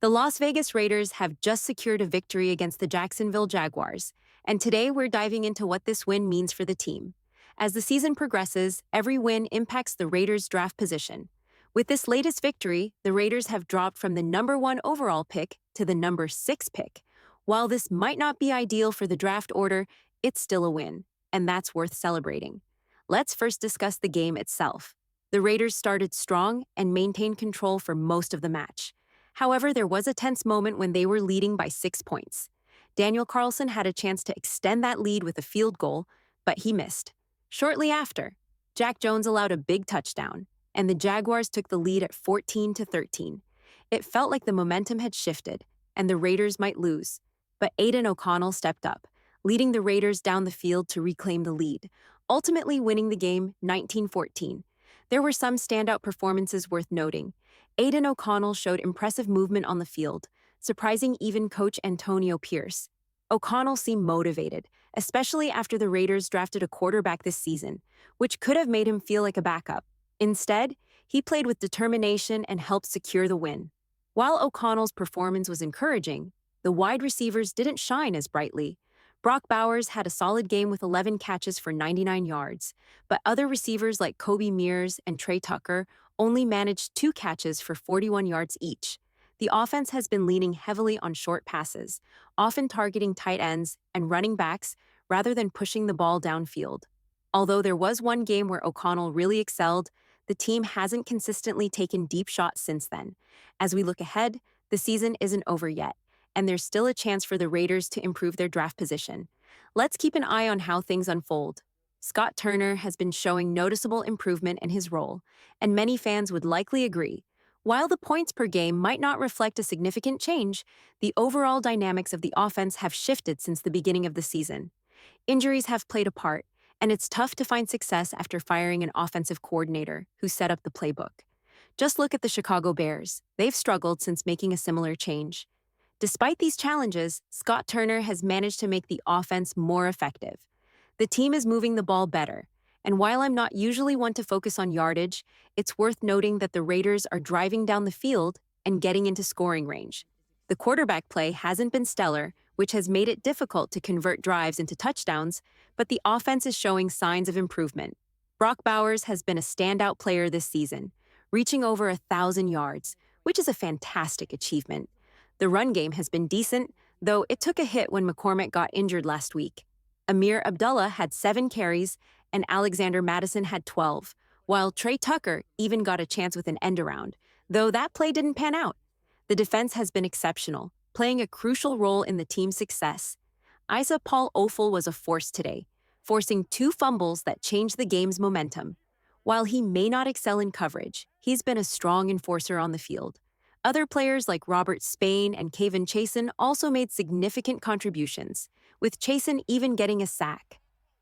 The Las Vegas Raiders have just secured a victory against the Jacksonville Jaguars, and today we're diving into what this win means for the team. As the season progresses, every win impacts the Raiders' draft position. With this latest victory, the Raiders have dropped from the number 1 overall pick to the number 6 pick. While this might not be ideal for the draft order, it's still a win, and that's worth celebrating. Let's first discuss the game itself. The Raiders started strong and maintained control for most of the match. However, there was a tense moment when they were leading by 6 points. Daniel Carlson had a chance to extend that lead with a field goal, but he missed. Shortly after, Jack Jones allowed a big touchdown, and the Jaguars took the lead at 14-13. It felt like the momentum had shifted, and the Raiders might lose. But Aidan O'Connell stepped up, leading the Raiders down the field to reclaim the lead, ultimately winning the game 19-14. There were some standout performances worth noting. Aidan O'Connell showed impressive movement on the field, surprising even coach Antonio Pierce. O'Connell seemed motivated, especially after the Raiders drafted a quarterback this season, which could have made him feel like a backup. Instead, he played with determination and helped secure the win. While O'Connell's performance was encouraging, the wide receivers didn't shine as brightly. Brock Bowers had a solid game with 11 catches for 99 yards, but other receivers like Kobe Mears and Trey Tucker only managed 2 catches for 41 yards each. The offense has been leaning heavily on short passes, often targeting tight ends and running backs rather than pushing the ball downfield. Although there was one game where O'Connell really excelled, the team hasn't consistently taken deep shots since then. As we look ahead, the season isn't over yet, and there's still a chance for the Raiders to improve their draft position. Let's keep an eye on how things unfold. Scott Turner has been showing noticeable improvement in his role, and many fans would likely agree. While the points per game might not reflect a significant change, the overall dynamics of the offense have shifted since the beginning of the season. Injuries have played a part, and it's tough to find success after firing an offensive coordinator who set up the playbook. Just look at the Chicago Bears. They've struggled since making a similar change. Despite these challenges, Scott Turner has managed to make the offense more effective. The team is moving the ball better, and while I'm not usually one to focus on yardage, it's worth noting that the Raiders are driving down the field and getting into scoring range. The quarterback play hasn't been stellar, which has made it difficult to convert drives into touchdowns, but the offense is showing signs of improvement. Brock Bowers has been a standout player this season, reaching over 1,000 yards, which is a fantastic achievement. The run game has been decent, though it took a hit when McCormick got injured last week. Amir Abdullah had 7 carries, and Alexander Madison had 12, while Trey Tucker even got a chance with an end-around, though that play didn't pan out. The defense has been exceptional, playing a crucial role in the team's success. Isa Paul Offal was a force today, forcing 2 fumbles that changed the game's momentum. While he may not excel in coverage, he's been a strong enforcer on the field. Other players like Robert Spain and Kevin Chasen also made significant contributions, with Chasen even getting a sack.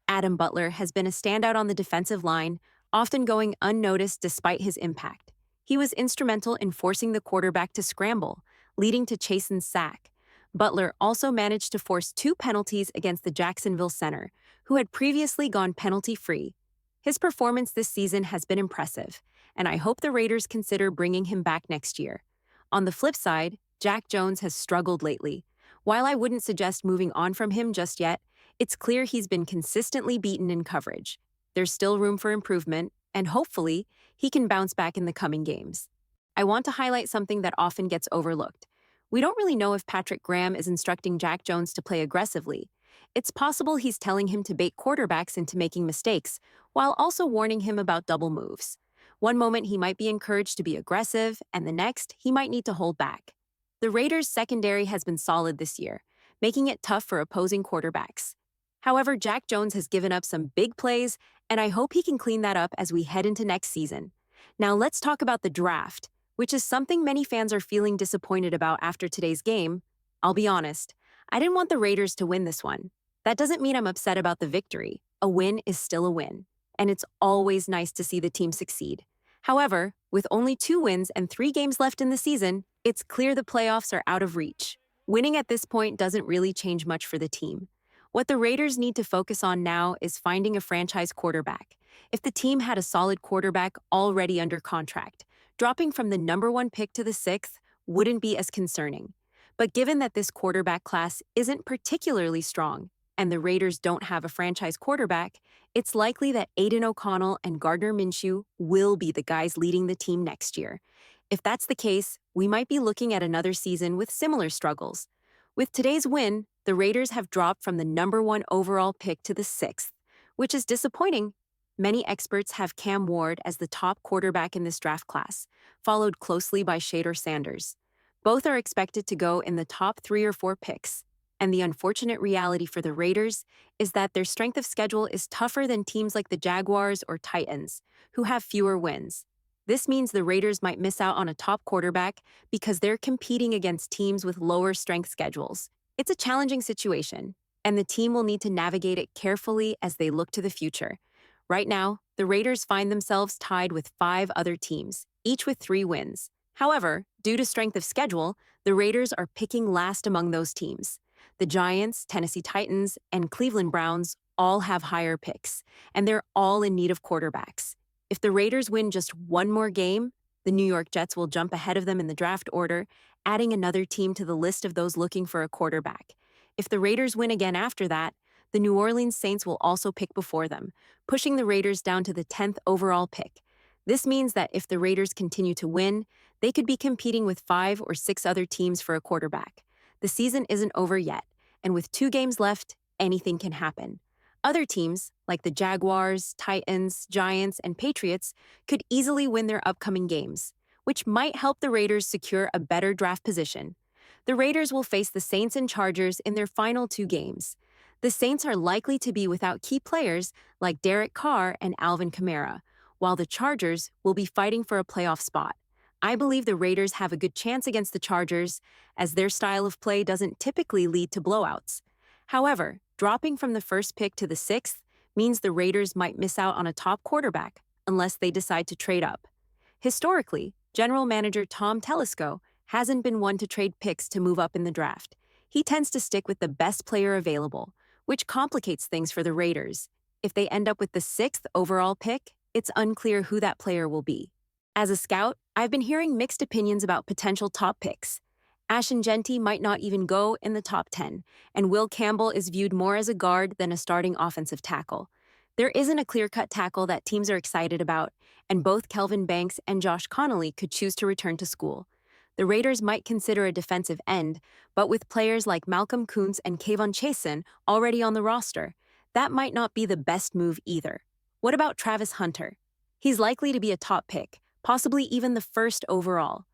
Adam Butler has been a standout on the defensive line, often going unnoticed despite his impact. He was instrumental in forcing the quarterback to scramble, leading to Chasen's sack. Butler also managed to force 2 penalties against the Jacksonville center, who had previously gone penalty-free. His performance this season has been impressive, and I hope the Raiders consider bringing him back next year. On the flip side, Jack Jones has struggled lately. While I wouldn't suggest moving on from him just yet, it's clear he's been consistently beaten in coverage. There's still room for improvement, and hopefully, he can bounce back in the coming games. I want to highlight something that often gets overlooked. We don't really know if Patrick Graham is instructing Jack Jones to play aggressively. It's possible he's telling him to bait quarterbacks into making mistakes, while also warning him about double moves. One moment he might be encouraged to be aggressive, and the next he might need to hold back. The Raiders' secondary has been solid this year, making it tough for opposing quarterbacks. However, Jack Jones has given up some big plays, and I hope he can clean that up as we head into next season. Now let's talk about the draft, which is something many fans are feeling disappointed about after today's game. I'll be honest, I didn't want the Raiders to win this one. That doesn't mean I'm upset about the victory. A win is still a win, and it's always nice to see the team succeed. However, with only 2 wins and 3 games left in the season, it's clear the playoffs are out of reach. Winning at this point doesn't really change much for the team. What the Raiders need to focus on now is finding a franchise quarterback. If the team had a solid quarterback already under contract, dropping from the number 1 pick to the 6th wouldn't be as concerning. But given that this quarterback class isn't particularly strong, and the Raiders don't have a franchise quarterback, it's likely that Aiden O'Connell and Gardner Minshew will be the guys leading the team next year. If that's the case, we might be looking at another season with similar struggles. With today's win, the Raiders have dropped from the #1 overall pick to the 6th, which is disappointing. Many experts have Cam Ward as the top quarterback in this draft class, followed closely by Shador Sanders. Both are expected to go in the top 3 or 4 picks, and the unfortunate reality for the Raiders is that their strength of schedule is tougher than teams like the Jaguars or Titans, who have fewer wins. This means the Raiders might miss out on a top quarterback because they're competing against teams with lower strength schedules. It's a challenging situation, and the team will need to navigate it carefully as they look to the future. Right now, the Raiders find themselves tied with 5 other teams, each with 3 wins. However, due to strength of schedule, the Raiders are picking last among those teams. The Giants, Tennessee Titans, and Cleveland Browns all have higher picks, and they're all in need of quarterbacks. If the Raiders win just one more game, the New York Jets will jump ahead of them in the draft order, adding another team to the list of those looking for a quarterback. If the Raiders win again after that, the New Orleans Saints will also pick before them, pushing the Raiders down to the 10th overall pick. This means that if the Raiders continue to win, they could be competing with 5 or 6 other teams for a quarterback. The season isn't over yet, and with 2 games left, anything can happen. Other teams, like the Jaguars, Titans, Giants, and Patriots, could easily win their upcoming games, which might help the Raiders secure a better draft position. The Raiders will face the Saints and Chargers in their final 2 games. The Saints are likely to be without key players like Derek Carr and Alvin Kamara, while the Chargers will be fighting for a playoff spot. I believe the Raiders have a good chance against the Chargers, as their style of play doesn't typically lead to blowouts. However, dropping from the 1st pick to the 6th means the Raiders might miss out on a top quarterback unless they decide to trade up. Historically, General Manager Tom Telesco hasn't been one to trade picks to move up in the draft. He tends to stick with the best player available, which complicates things for the Raiders. If they end up with the 6th overall pick, it's unclear who that player will be. As a scout, I've been hearing mixed opinions about potential top picks. Ashton Jeanty might not even go in the top 10, and Will Campbell is viewed more as a guard than a starting offensive tackle. There isn't a clear-cut tackle that teams are excited about, and both Kelvin Banks and Josh Connolly could choose to return to school. The Raiders might consider a defensive end, but with players like Malcolm Kuntz and Kayvon Chaisson already on the roster, that might not be the best move either. What about Travis Hunter? He's likely to be a top pick, possibly even the 1st overall.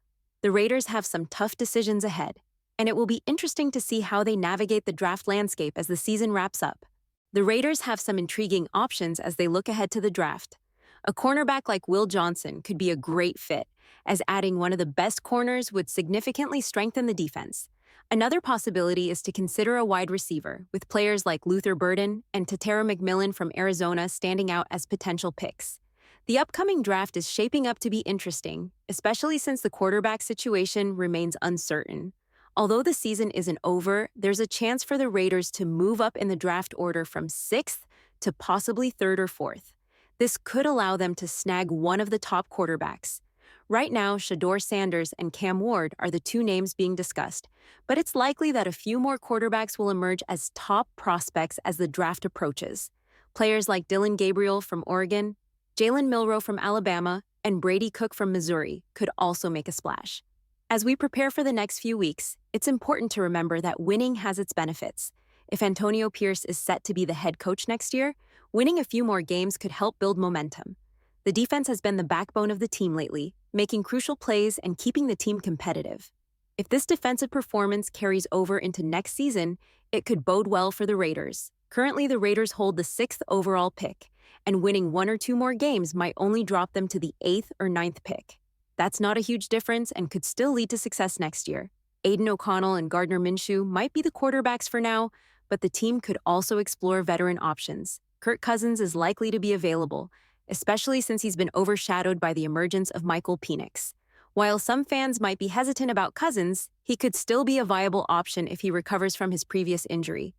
The Raiders have some tough decisions ahead, and it will be interesting to see how they navigate the draft landscape as the season wraps up. The Raiders have some intriguing options as they look ahead to the draft. A cornerback like Will Johnson could be a great fit, as adding one of the best corners would significantly strengthen the defense. Another possibility is to consider a wide receiver, with players like Luther Burden and Tatera McMillan from Arizona standing out as potential picks. The upcoming draft is shaping up to be interesting, especially since the quarterback situation remains uncertain. Although the season isn't over, there's a chance for the Raiders to move up in the draft order from 6th to possibly 3rd or 4th. This could allow them to snag one of the top quarterbacks. Right now, Shador Sanders and Cam Ward are the 2 names being discussed, but it's likely that a few more quarterbacks will emerge as top prospects as the draft approaches. Players like Dylan Gabriel from Oregon, Jalen Milroe from Alabama, and Brady Cook from Missouri could also make a splash. As we prepare for the next few weeks, it's important to remember that winning has its benefits. If Antonio Pierce is set to be the head coach next year, winning a few more games could help build momentum. The defense has been the backbone of the team lately, making crucial plays and keeping the team competitive. If this defensive performance carries over into next season, it could bode well for the Raiders. Currently, the Raiders hold the 6th overall pick, and winning 1 or 2 more games might only drop them to the 8th or 9th pick. That's not a huge difference and could still lead to success next year. Aiden O'Connell and Gardner Minshew might be the quarterbacks for now, but the team could also explore veteran options. Kirk Cousins is likely to be available, especially since he's been overshadowed by the emergence of Michael Penix. While some fans might be hesitant about Cousins, he could still be a viable option if he recovers from his previous injury.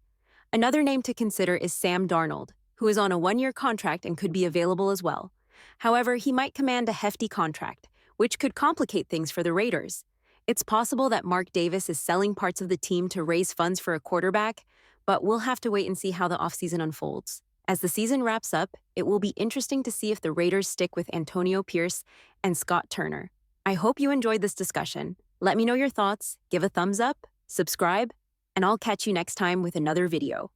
Another name to consider is Sam Darnold, who is on a 1-year contract and could be available as well. However, he might command a hefty contract, which could complicate things for the Raiders. It's possible that Mark Davis is selling parts of the team to raise funds for a quarterback, but we'll have to wait and see how the offseason unfolds. As the season wraps up, it will be interesting to see if the Raiders stick with Antonio Pierce and Scott Turner. I hope you enjoyed this discussion. Let me know your thoughts, give a thumbs up, subscribe, and I'll catch you next time with another video.